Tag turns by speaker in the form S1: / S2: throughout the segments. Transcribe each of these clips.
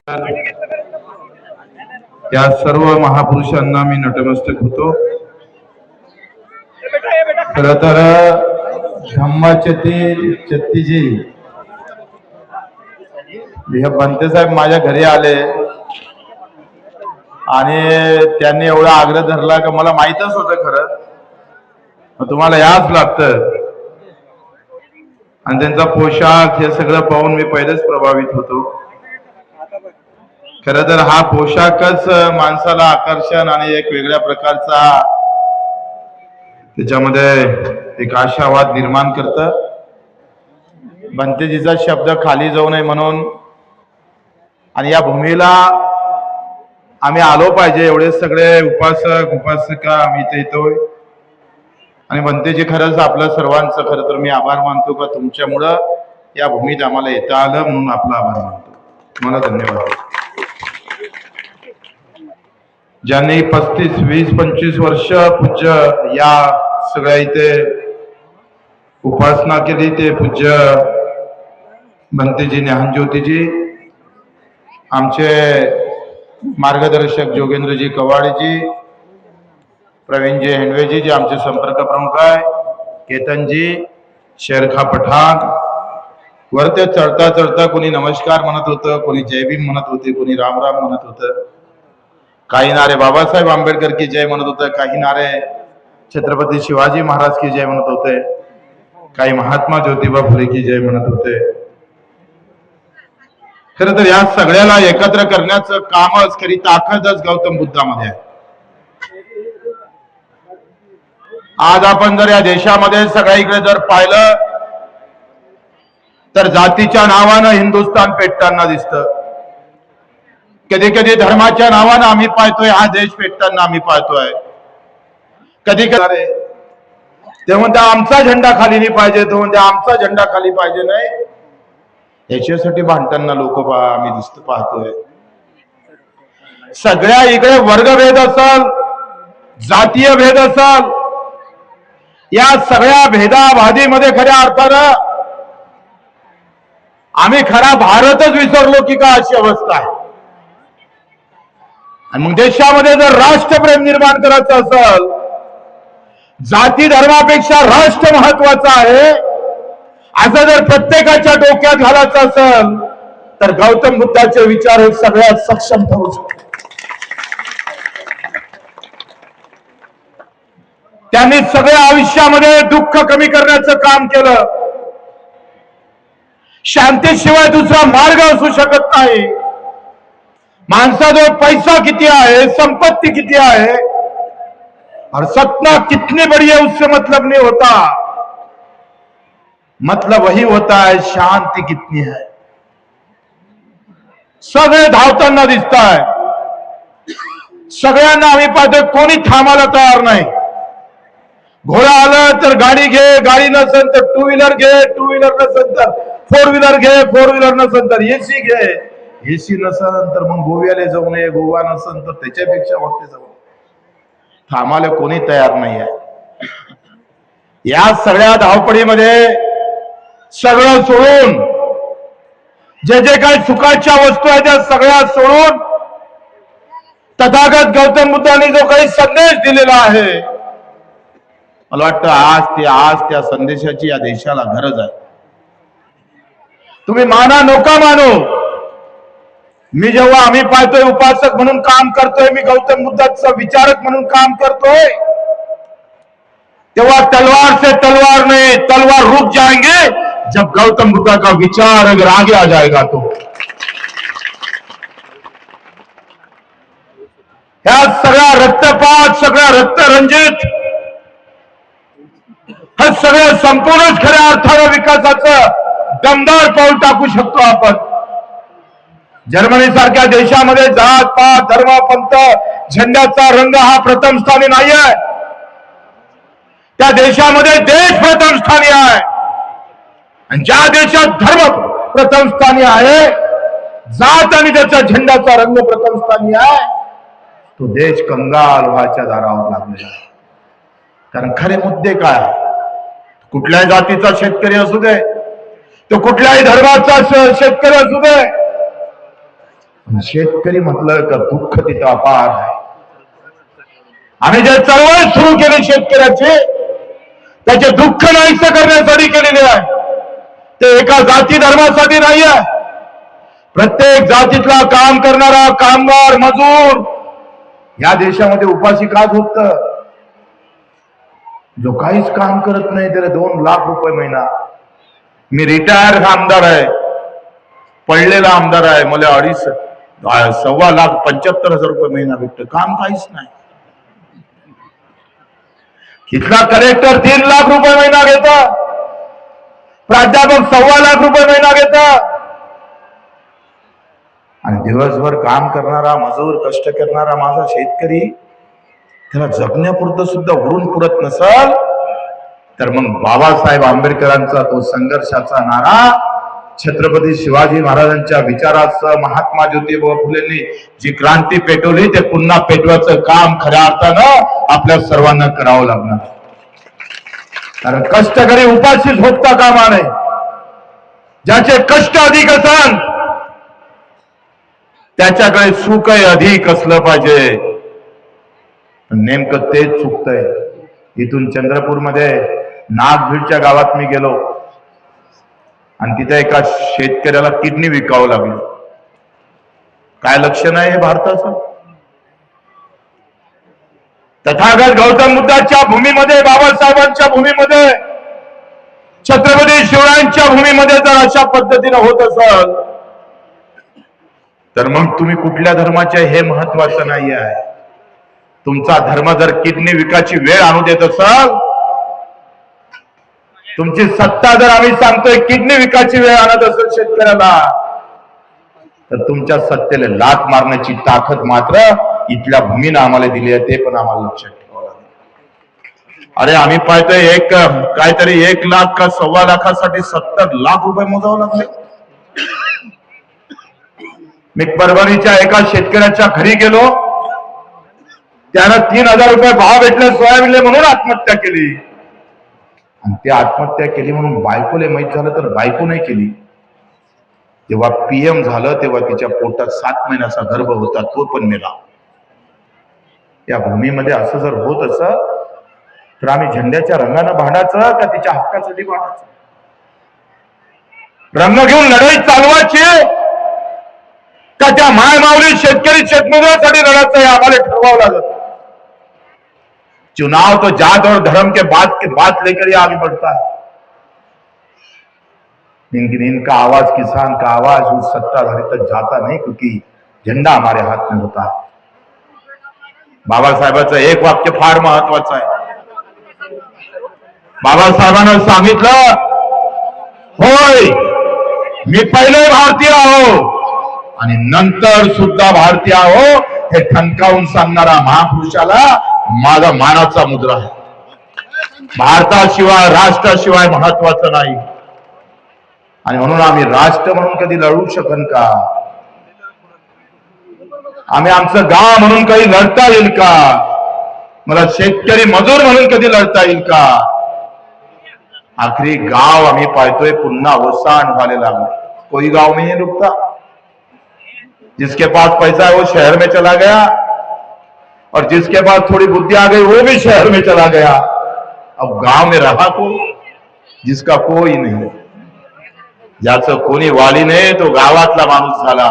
S1: त्या सर्व महापुरुषांना मी नतमस्तक होतो। खर तर धम्मचतीजी बनते साहेब माझ्या घरी आले आणि त्यांनी एवढा आग्रह धरला की मला माहीतच होतं खरं तुम्हाला याच लागतं आणि त्यांचा पोशाख हे सगळं पाहून मी पहिलेच प्रभावित होतो। खरं तर हा पोशाखच माणसाला आकर्षण आणि एक वेगळ्या प्रकारचा त्याच्यामध्ये एक आशावाद निर्माण करतं। बनतेजीचा शब्द खाली जाऊ नये म्हणून आणि या भूमीला आम्ही आलो पाहिजे एवढे सगळे उपासक उपासिका आम्ही इथे येतोय आणि बनतेजी खरंच आपलं सर्वांचं खरं तर मी आभार मानतो का तुमच्यामुळं या भूमीत आम्हाला येता आलं म्हणून आपला आभार मानतो। तुम्हाला धन्यवाद। ज्यांनी 35, 20, 25 वर्ष पूज्य या सगळ्या इथे उपासना केली ते पूज्य बनतेजी ज्ञानज्योतीजी, आमचे मार्गदर्शक जोगेंद्रजी कवाडेजी, प्रवीणजी हेंडवेजी जे आमचे संपर्क प्रमुख आहे, केतनजी, शेरखा पठाण, वरते चढता चढता कोणी नमस्कार म्हणत होतं, कोणी जय भीम म्हणत होते, कोणी राम राम म्हणत होतं, काही नारे बाबासाहेब आंबेडकर की जय म्हणत होते, काही नारे छत्रपती शिवाजी महाराज की जय म्हणत होते, काही महात्मा ज्योतिबा फुले की जय म्हणत होते। खरं तर या सगळ्याला एकत्र करण्याचं कामच खरी ताकदच गौतम बुद्धामध्ये आहे। आज आपण जर या देशामध्ये सगळ्याकडे जर पाहिलं तर जातीच्या नावानं हिंदुस्थान पेटताना दिसतं, कधी कधी धर्माच्या नावानं आम्ही पाहतोय हा देश पेटताना आम्ही पाहतोय, कधी कधी ते म्हणते आमचा झेंडा खाली नाही पाहिजे, तो म्हणते आमचा झेंडा खाली पाहिजे नाही, याच्यासाठी भांडताना लोक आम्ही दिसतो पाहतोय। सगळ्या इकडे वर्गभेद असल, जातीय भेद असल, या सगळ्या भेदाभादीमध्ये खऱ्या अर्थानं आम्ही खरा भारतच विसरलो की का अशी अवस्था आहे। आणि मग देशामध्ये जर राष्ट्रप्रेम निर्माण करायचं असेल, जाती धर्मापेक्षा राष्ट्र महत्वाचं आहे असं जर प्रत्येकाच्या डोक्यात घालायचं असेल तर गौतम बुद्धाचे विचार हे सगळ्यात सक्षम ठरू शकतात। त्यांनी सगळ्या आयुष्यामध्ये दुःख कमी करण्याचं काम केलं। शांतीशिवाय दुसरा मार्ग असू शकत नाही। माणसाजवळ पैसा किती आहे, संपत्ति किती आहे, और सपना कितनी बड़ी है उससे मतलब नहीं होता, मतलब वही होता है शांति कितनी है। सगळे धावताना दिसत आहे, सगळ्यांना आम्ही पाहतोय कोणी थांबायला तयार नाही। घोडा आलं तर गाडी घे, गाडी नसेल तर टू व्हीलर घे, टू व्हीलर नसेल तर फोर व्हीलर घे, फोर व्हीलर नसेल तर एसी घे, एसी नसेल तर मग गोव्याला जाऊ नये, गोवा नसेल तर त्याच्यापेक्षा वरती जाऊ, थांबायला कोणी तयार नाही आहे। या सगळ्या धावपळीमध्ये सगळं सोडून जे जे काही सुखाच्या वस्तू आहेत त्या सगळ्या सोडून तथागत गौतम बुद्धांनी जो काही संदेश दिलेला आहे, मला वाटतं आज त्या संदेशाची या देशाला गरज आहे। तुम्ही माना नोका मानो, मी जेव्हा आम्ही पाहतोय उपासक म्हणून काम करतोय, मी गौतम बुद्धाचा विचारक म्हणून काम करतोय, तेव्हा तलवार से तलवार नहीं तलवार रुक जाएंगे जब गौतम बुद्ध का विचार अगर आगे आ जाएगा तो। ह्या सगळ्या रक्तपात, सगळ्या रक्तरंजित, हा सगळं संपूर्णच खऱ्या अर्थानं विकासाचं दमदार पाऊल टाकू शकतो आपण। जर्मनी सारख्या देशामध्ये जात पात धर्म पंथ झेंड्याचा रंग हा प्रथम स्थानी नाही आहे, त्या देशामध्ये देश प्रथम स्थानी आहे। आणि ज्या देशात धर्म प्रथम स्थानी आहे, जात आणि त्याचा झेंड्याचा रंग प्रथम स्थानी आहे, तो देश कंगाल व्हायच्या दारावर लागलेला आहे। कारण खरे मुद्दे काय, कुठल्याही जातीचा शेतकरी असू दे, तो कुठल्याही धर्माचा शेतकरी असू दे, शेतकरी म्हटलं का दुःख तिथं अपार आहे. आम्ही जे चळवळ सुरू केली शेतकऱ्याचे, त्याचे दुःख नाहीसे करण्यासाठी केलेले आहे. ते एका जाती धर्मासाठी नाही आहे. प्रत्येक जातीतला काम करणारा कामगार मजूर या देशामध्ये उपाशी का झोपत? जो काहीच काम करत नाही त्याला 2 लाख रुपये महिना. मी रिटायर आमदार आहे, पडलेला आमदार आहे, मला 2.5 लाख 75,000 रुपये महिना भेटतो. काम काहीच नाही. इथला कलेक्टर 3 लाख रुपये महिना घेता, प्राध्यापक 1.25 लाख रुपये महिना घेता. आणि दिवसभर काम करणारा मजूर, कष्ट करणारा माझा शेतकरी, त्याला जगण्यापुरतं सुद्धा उरून पुरत नसल तर मग बाबासाहेब आंबेडकरांचा तो संघर्षाचा नारा, छत्रपती शिवाजी महाराजांच्या विचारासह महात्मा ज्योतिबा फुलेंनी जी क्रांती पेटवली ते पुन्हा पेटवायचं काम खऱ्या अर्थानं आपल्या सर्वांना करावं लागणार. कारण कष्टकरी उपाशी झोपता कामा नये. ज्याचे कष्ट अधिक असन त्याच्याकडे सुखही अधिक असलं पाहिजे. नेमकं तेच चुकतंय. इथून चंद्रपूरमध्ये नागभीडच्या गावात मी गेलो आणि तिथे एका शेतकऱ्याला किडनी विकावं लागली. काय लक्षण आहे हे भारताचं? तथागत गौतम बुद्धाच्या भूमीमध्ये, बाबासाहेबांच्या भूमीमध्ये, छत्रपती शिवरायांच्या भूमीमध्ये जर अशा पद्धतीने होत असेल तर मग तुम्ही कुठल्या धर्माचे हे महत्वाचं नाही आहे. तुमचा धर्म जर किडनी विकायची वेळ आणू देत असाल, तुमची सत्ता जर आम्ही सांगतोय किडनी विकायची वेळ आणत असेल शेतकऱ्याला, तर तुमच्या सत्तेला लाथ मारण्याची ताकद मात्र इथल्या भूमीनं आम्हाला दिली आहे. ते पण आम्हाला लक्षात ठेवावं लागेल. अरे आम्ही पाहतोय काहीतरी 1 लाख का 1.25 लाखासाठी 70 लाख रुपये मोजावं लागले. मी परभणीच्या एका शेतकऱ्याच्या घरी गेलो, त्यानं 3,000 रुपये भाव भेटले सोयाबीनले म्हणून आत्महत्या केली. आणि ती आत्महत्या केली म्हणून बायकोले माहीत झालं तर बायको नाही केली. जेव्हा PM झालं तेव्हा तिच्या पोटात 7 महिन्याचा गर्भ होता, तो पण मेला. या भूमीमध्ये असं जर होत असं तर आम्ही झेंड्याच्या रंगानं भांडायचं का तिच्या हक्कासाठी भांडायचं? रंग घेऊन लढाई चालवायची का त्या मायमावली शेतकरी शेतमजुरांसाठी लढायचं हे आम्हाला ठरवावं लागत. चुनाव तो जात और धर्म के बात लेकर ही आगे बढ़ता है. लेकिन इनका आवाज, किसान का आवाज उस सत्ताधारी तक जाता नहीं, क्योंकि झंडा हमारे हाथ में होता है. बाबासाहेबांचं एक वाक्य फार महत्वाचं आहे. बाबासाहेबांना सांगितलं, होय मी पहिले भारतीय आहो आणि नंतर सुद्धा भारतीय आहो हे ठणकावून सांगणारा महापुरुषाला माझा मानाचा मुद्रा आहे. भारताशिवाय, राष्ट्राशिवाय महत्वाचं नाही. आणि म्हणून आम्ही राष्ट्र म्हणून कधी लढू शकन का? आम्ही आमचं गाव म्हणून कधी लढता येईल का? मला शेतकरी मजूर म्हणून कधी लढता येईल का? आखरी गाव आम्ही पाहतोय पुन्हा ओसाण व्हायला लागले. कोई गाव में नहीं रुकता. जिसके पास पैसा है वो शहर में चला गया और जिसके पास थोड़ी बुद्धि आ गई वो भी शहर में चला गया. अब गांव में रहा कोई? जिसका कोई नहीं, ज्याचं कोणी वाली नाही तो गावातला माणूस झाला.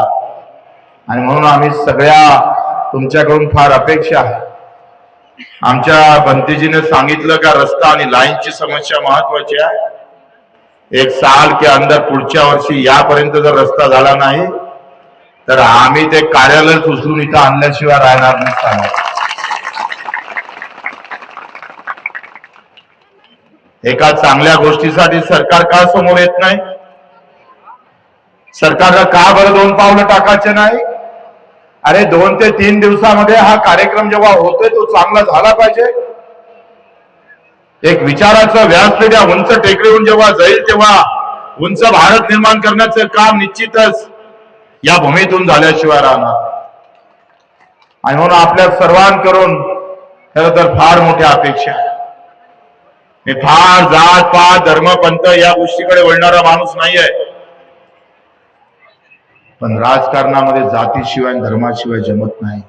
S1: आणि म्हणून आम्ही सगळ्या तुमच्याकडून फार अपेक्षा आहे. आमच्या भंतीजीने सांगितलं का रस्ता आणि लाईनची समस्या महत्वाची आहे. 1 साल के अंदर पुढच्या वर्षी यापर्यंत जर रस्ता झाला नाही तर आम्ही ते कार्यालय उचलून इथं आणल्याशिवाय राहणार नाही. एका चांगल्या गोष्टीसाठी सरकार का समोर येत नाही? सरकारला का बरं 2 पावलं टाकायचे नाही? अरे 2 ते 3 दिवसामध्ये हा कार्यक्रम जेव्हा होतोय तो चांगला झाला पाहिजे. एक विचाराचं व्यासपीठ या उंच टेकडीवरून जेव्हा जाईल तेव्हा उंच भारत निर्माण करण्याचं काम निश्चितच या भूमीतून झाल्याशिवाय राहणार. आणि म्हणून आपल्या सर्वांकडून खरं तर फार मोठ्या अपेक्षा आहे. मी फार जात पात धर्म पंथ या गोष्टीकडे वळणारा माणूस नाहीये. पण राजकारणामध्ये जातीशिवाय आणि धर्माशिवाय जमत नाही.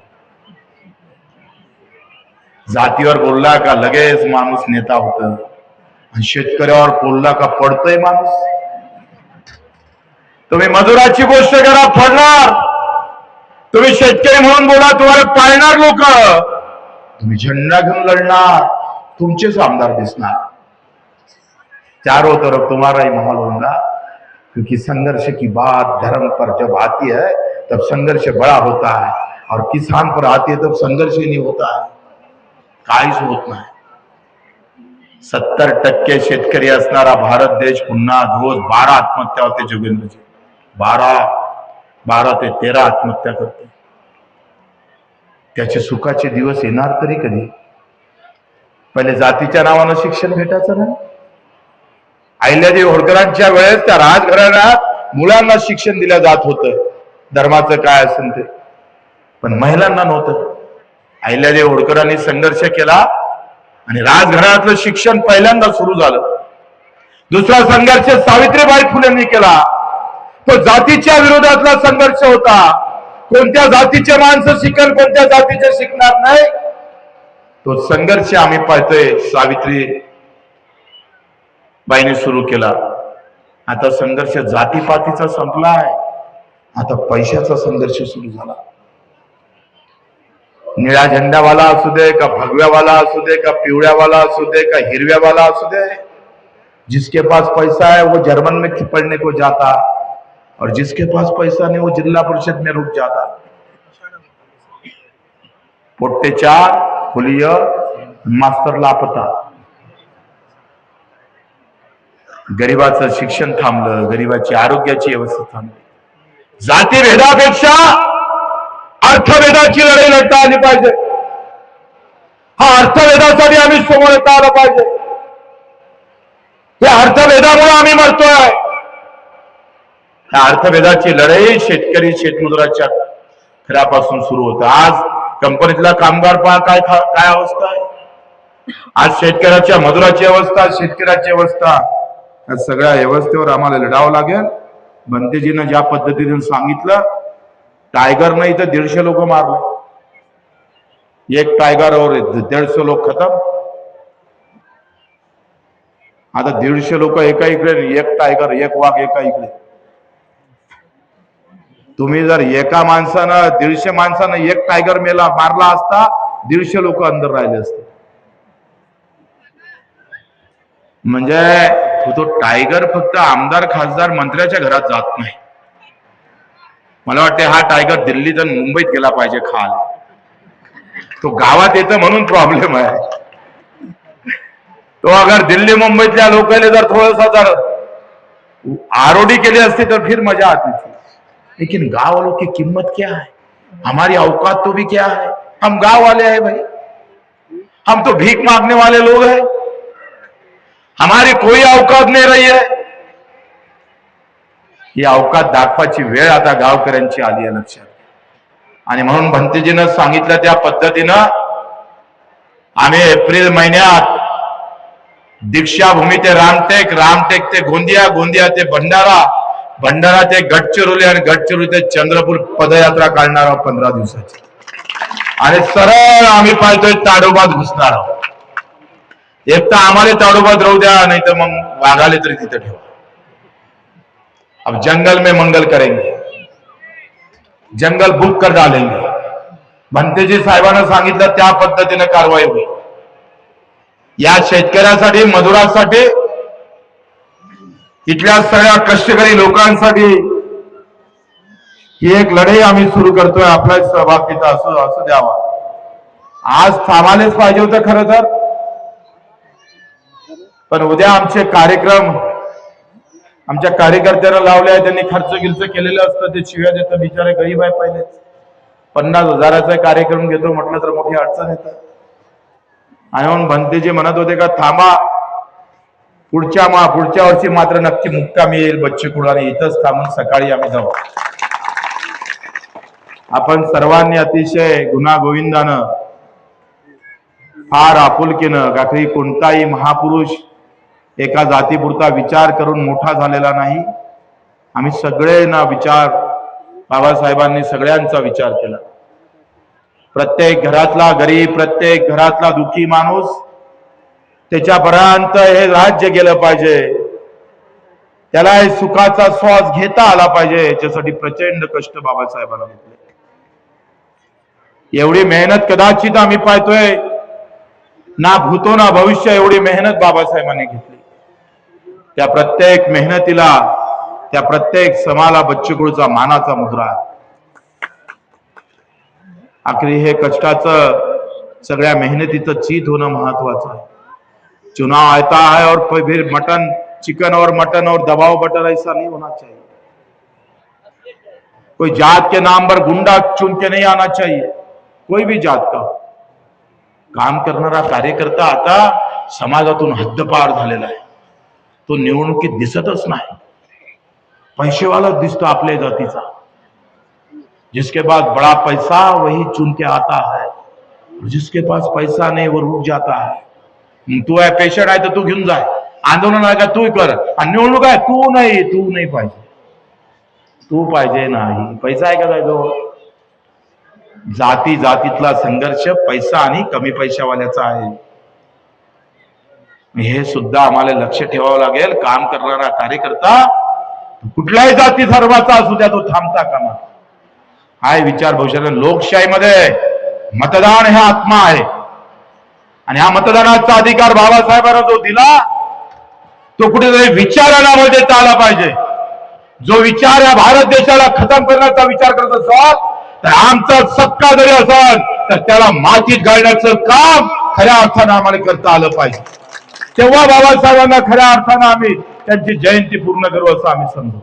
S1: जातीवर बोलला का लगेच माणूस नेता होत, आणि शेतकऱ्यावर बोलला का पडतोय माणूस. तुम्ही मजुराची गोष्ट करा, पडणार. तुम्ही शेतकरी म्हणून बोला, तुम्हाला पाळणार लोक. तुम्ही झेंडा घेऊन लढणार, तुमचेच आमदार दिसणार. चारों तरफ तुम्हारा ही माहौल होगा, क्योंकि संघर्ष की बात धर्म पर जब आती है तब संघर्ष बड़ा होता है, और किसान पर आती है तब संघर्ष ही नहीं होता है, काहीच होत नाही. 70% शेतकरी असणारा भारत देश पुन्हा रोज 12 आत्महत्या होते. जोगेंद्रजी 12 ते 13 आत्महत्या करते. त्याचे सुखाचे दिवस येणार तरी कधी? पहिले जातीच्या नावानं शिक्षण भेटायचं नाही. अहिल्यादेवी होळकरांच्या वेळेस त्या राजघराण्यात मुलांना शिक्षण दिलं जात होतं, धर्माचं काय असेल ते, पण महिलांना नव्हतं. अहिल्यादेवी होळकरांनी संघर्ष केला आणि राजघराण्यातलं शिक्षण पहिल्यांदा सुरू झालं. दुसरा संघर्ष सावित्रीबाई फुलेंनी केला, तो जातीच्या विरोधातला संघर्ष होता. कोणत्या जातीचे माणसं शिकल, कोणत्या जातीचे शिकणार नाही, तो संघर्ष आम्ही पाहतोय सावित्री बाईने सुरू केला. आता संघर्ष जातीपातीचा संपलाय, आता पैशाचा संघर्ष सुरू झाला. निळा झेंडावाला असू दे का भगव्यावाला असू दे का पिवळ्यावाला असू दे का हिरव्यावाला असू दे, जिसके पास पैसा है वो जर्मन में पढ़ने को जाता, और जिसके पास पैसा नहीं वो जिला परिषद में रुक जाता. पोट्टे 4 खुलियर मास्तर लापता. गरीबाचं शिक्षण थांबलं, गरीबाची आरोग्याची व्यवस्था थांबली. जातीभेदापेक्षा अर्थभेदाची लढाई लढता आली पाहिजे. हा अर्थभेदासाठी आम्ही समोर येता आलं पाहिजे. या अर्थभेदामुळे आम्ही मरतोय. या अर्थभेदाची लढाई शेतकरी शेतमजुराच्या खऱ्यापासून सुरू होतं. आज कंपनीतला कामगार पहा काय अवस्था आहे. आज शेतकऱ्याच्या मजुराची अवस्था, शेतकऱ्याची अवस्था, या सगळ्या व्यवस्थेवर आम्हाला लढावं लागेल. भंतेजीनं ज्या पद्धतीने सांगितलं, टायगरनं इथं 150 लोक मारले. एक टायगर और 150 लोक खतम. आता 150 लोक एका इकडे, एक टायगर, एक वाघ एका इकडे. तुम्ही जर एका माणसानं 150 माणसानं एक टायगर मारला असता, 150 लोक अंदर राहिले असते. म्हणजे तो टायगर फक्त आमदार खासदार मंत्र्याच्या घरात जात नाही. मला वाटते हा टायगर दिल्लीत आणि मुंबईत गेला पाहिजे खायला. तो गावात येतं म्हणून प्रॉब्लेम आहे. तो अगर दिल्ली मुंबईतल्या लोकांनी जर थोडासा जर आरोडी केली असती तर फिर मजा आती थी. लेकिन गांव वालों की कीमत क्या है, हमारी औकात तो भी क्या है. हम गांव वाले हैं भाई, हम तो भीख मांगने वाले लोग हैं. हमारी कोई औकात नहीं रही है. ही औकात दाखवायची वेळ आता गावकऱ्यांची आली आहे लक्षात. आणि म्हणून भंतेजीनं सांगितलं त्या पद्धतीनं आम्ही एप्रिल महिन्यात दीक्षाभूमी ते रामटेक, रामटेक ते गोंदिया, गोंदिया ते भंडारा, भंडारा ते गडचिरोली आणि गडचिरोली ते चंद्रपूर पदयात्रा काढणार आहोत 15 दिवसाची. आणि सरळ आम्ही पाहतोय ताडोबात घुसणार आहोत. एक तर आम्हाला ताडोबात राहू द्या, नाही तर मग वाघाले तरी तिथे ठेवा. अब जंगल में मंगल करेंगे, जंगल बुक कर डालेंगे. भंतेजी साहेबांना सांगितलं त्या पद्धतीने कारवाई होईल. या शेतकऱ्यासाठी, मजुरांसाठी, इथल्या सगळ्या कष्टकरी लोकांसाठी ही एक लढाई आम्ही सुरू करतोय. आपला सहभाग तिथं असं द्यावा. आज थांबायलाच पाहिजे होतं खरं तर, पण उद्या आमचे कार्यक्रम आमच्या कार्यकर्त्यांना लावले आहे. त्यांनी खर्च गिर्च केलेलं असतं, ते शिव्या देतं. बिचारे गरीब आहे. पहिलेच 50,000चा कार्यक्रम घेतो म्हटलं तर मोठी अडचण येतात. आणि म्हणून भंतेजी म्हणत होते का थांबा, पुढच्या वर्षी मात्र नक्की मुक्कामी येईल बच्चे कुळाने, इथंच थांबून सकाळी आम्ही जाऊ. आपण सर्वांनी अतिशय गुण्यागोविंदानं, फार आपुलकीनं, काही कोणताही महापुरुष एका जातीपुरता विचार करून मोठा झालेला नाही. आम्ही सगळे ना विचार बाबासाहेबांनी सगळ्यांचा विचार केला. प्रत्येक घरातला गरीब, प्रत्येक घरातला दुःखी माणूस त्याच्यापर्यंत हे राज्य गेलं पाहिजे, त्याला हे सुखाचा श्वास घेता आला पाहिजे, याच्यासाठी प्रचंड कष्ट बाबासाहेबांना घेतले. एवढी मेहनत कदाचित आम्ही पाहतोय ना भूतो ना भविष्य, एवढी मेहनत बाबासाहेबांनी घेतली. त्या प्रत्येक मेहनतीला, त्या प्रत्येक समाला बच्चू कडूचा मानाचा मुद्रा आहे. आखरी हे कष्टाचं, सगळ्या मेहनतीचं चीत होणं महत्वाचं आहे. चुनाव आता है और फिर मटन, चिकन और मटन और दबाव बटर, ऐसा नहीं होना चाहिए. कोई जात के नाम पर गुंडा चुन के नहीं आना चाहिए. कोई भी जात का काम करणारा कार्यकर्ता आता समाजातून हद्दपार झालेला आहे. तो निवडणुकीत दिसतच नाही, पैसेवालाच दिसतो आपल्या जातीचा. जिसके पास बड़ा पैसा वही चुन के आता है, जिसके पास पैसा नहीं वो रुक जाता है. तू आहे पेशंट आहे तर तू घेऊन जाय, आंदोलन आहे का तू कर, आणि निवडणूक आहे तू नाही पाहिजे, तू पाहिजे नाही. पैसा आहे का काय तो? जातीतला संघर्ष पैसा आणि कमी पैशावाल्याचा आहे. हे सुद्धा आम्हाला लक्ष ठेवावं लागेल. काम करणारा कार्यकर्ता कुठल्याही जाती धर्माचा असू द्या, तो थांबता कामा. हा विचार भविष्यात. लोकशाहीमध्ये मतदान हे आत्मा आहे, आणि हा मतदानाचा अधिकार बाबासाहेबांना जो दिला, तो कुठेतरी विचारांना देता आला पाहिजे. जो विचार या भारत देशाला खतम करण्याचा विचार करत असाल, तर आमचा सक्का जरी असाल तर त्याला मातीत घालण्याचं काम खऱ्या अर्थानं आम्हाला करता आलं पाहिजे. तेव्हा बाबासाहेबांना खऱ्या अर्थानं आम्ही त्यांची जयंती पूर्ण करू असं आम्ही समजू.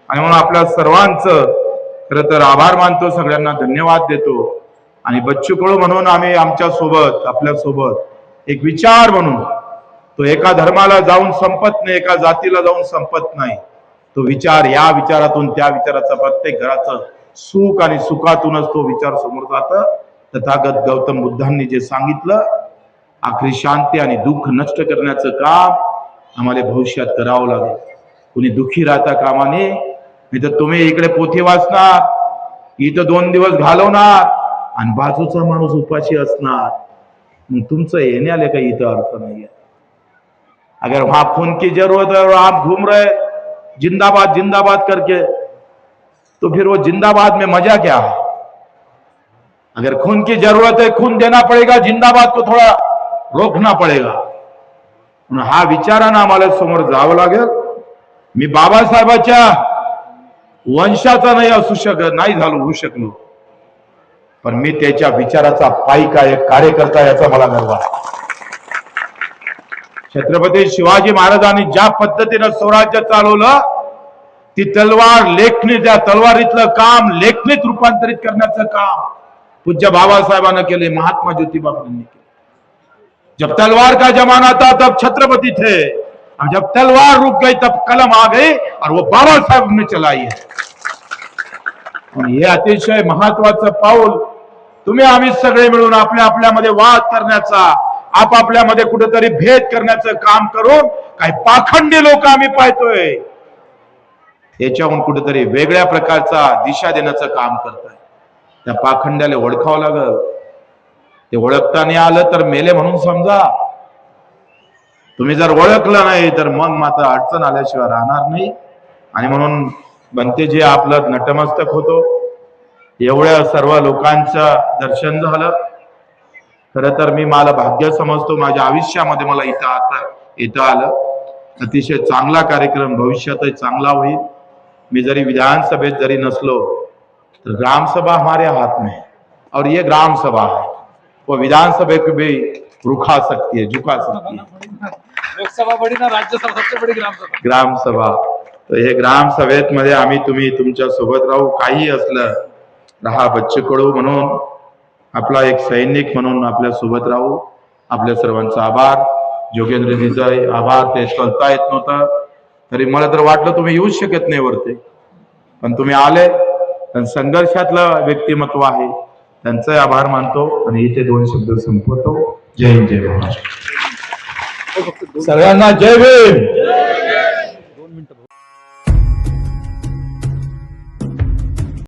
S1: आणि म्हणून आपल्या सर्वांचं खरं तर आभार मानतो, सगळ्यांना धन्यवाद देतो. आणि बच्चू कडू म्हणून आम्ही आमच्या सोबत, आपल्या सोबत एक विचार म्हणून, तो एका धर्माला जाऊन संपत नाही, एका जातीला जाऊन संपत नाही. तो विचार, या विचारातून त्या विचाराचा, प्रत्येक घराचं सुख आणि सुखातूनच तो विचार समोर जातं. तथागत गौतम बुद्धांनी जे सांगितलं, आखरी शांती आणि दुःख नष्ट करण्याचं काम आम्हाला भविष्यात करावं लागेल. कुणी दुःखी राहता कामा नये. नाही तर तुम्ही इकडे पोथी वाचणार, इथं 2 दिवस घालवणार आणि बाजूचा माणूस उपाशी असणार. मग तुमचं येण्याला काही इथं अर्थ नाहीये. अगर वहां खून की जरूरत है और आप घूम रहे जिंदाबाद जिंदाबाद करके, तो फिर वो जिंदाबाद में मजा क्या है? अगर खून की जरूरत है, खून देना पड़ेगा, जिंदाबाद को थोड़ा रोकना पड़ेगा. हा विचारानं आम्हाला समोर जावं लागेल. मी बाबासाहेबाच्या वंशाचा नाही असू शकत, नाही होऊ शकलो, पण मी त्याच्या विचाराचा पायिका, एक कार्यकर्ता, याचा मला गर्व आहे. छत्रपती शिवाजी महाराजांनी ज्या पद्धतीनं स्वराज्य चालवलं, ती तलवार लेखणी, त्या तलवारीतलं काम लेखणीत रूपांतरित करण्याचं काम पूज्य बाबासाहेबांना केले, महात्मा ज्योतिबा फुलेंनी केले. जब तलवार का जमाना था तब छत्रपति थे, और जब तलवार रुक गई तब कलम आ गई, और वो बाबा साहेब ने चलाई है. हे अतिशय महत्वाचं पाऊल तुम्ही आम्ही सगळे मिळून आपल्यामध्ये वाद करण्याचा, आपापल्यामध्ये कुठेतरी भेद करण्याचं काम करून काही पाखंडी लोक आम्ही पाहतोय, याच्याहून कुठेतरी वेगळ्या प्रकारचा दिशा देण्याचं काम करताय. त्या पाखंड्याला ओळखावं लागल. ते ओळखता नाही आलं तर मेले म्हणून समजा. तुम्ही जर ओळखलं नाही तर मग मात्र अडचण आल्याशिवाय राहणार नाही. आणि म्हणून बनते जे आपलं नटमस्तक होतो, एवढ्या सर्व लोकांचं दर्शन झालं. खरं तर मी मला भाग्य समजतो, माझ्या आयुष्यामध्ये मला इथं आलं. अतिशय चांगला कार्यक्रम भविष्यातही चांगला होईल. मी जरी विधानसभेत जरी नसलो तर ग्रामसभा हमारे हाथ में है, और ये ग्राम सभा है, वो विधानसभा को भी रुखा सकती है, झुका सकती है.
S2: लोकसभा बड़ी ना राज्यसभा सबसे बड़ी
S1: ग्राम सभा. तर हे ग्राम सभेत मध्ये आम्ही तुम्ही तुमच्या सोबत राहू. काही असलं रहा बच्चू कडू म्हणून, आपला एक सैनिक म्हणून आपल्या सोबत राहू. आपल्या सर्वांचा आभार. जोगेंद्रजीचा आभार. ते चलता येत नव्हतं, तरी मला तर वाटलं तुम्ही येऊच शकत नाही वरती, पण तुम्ही आले. संघर्षातलं व्यक्तिमत्व आहे, त्यांचे आभार मानतो आणि इथे 2 शब्द संपवतो. जय हिंद, जय महाराष्ट्र. सगळ्यांना जय भीम.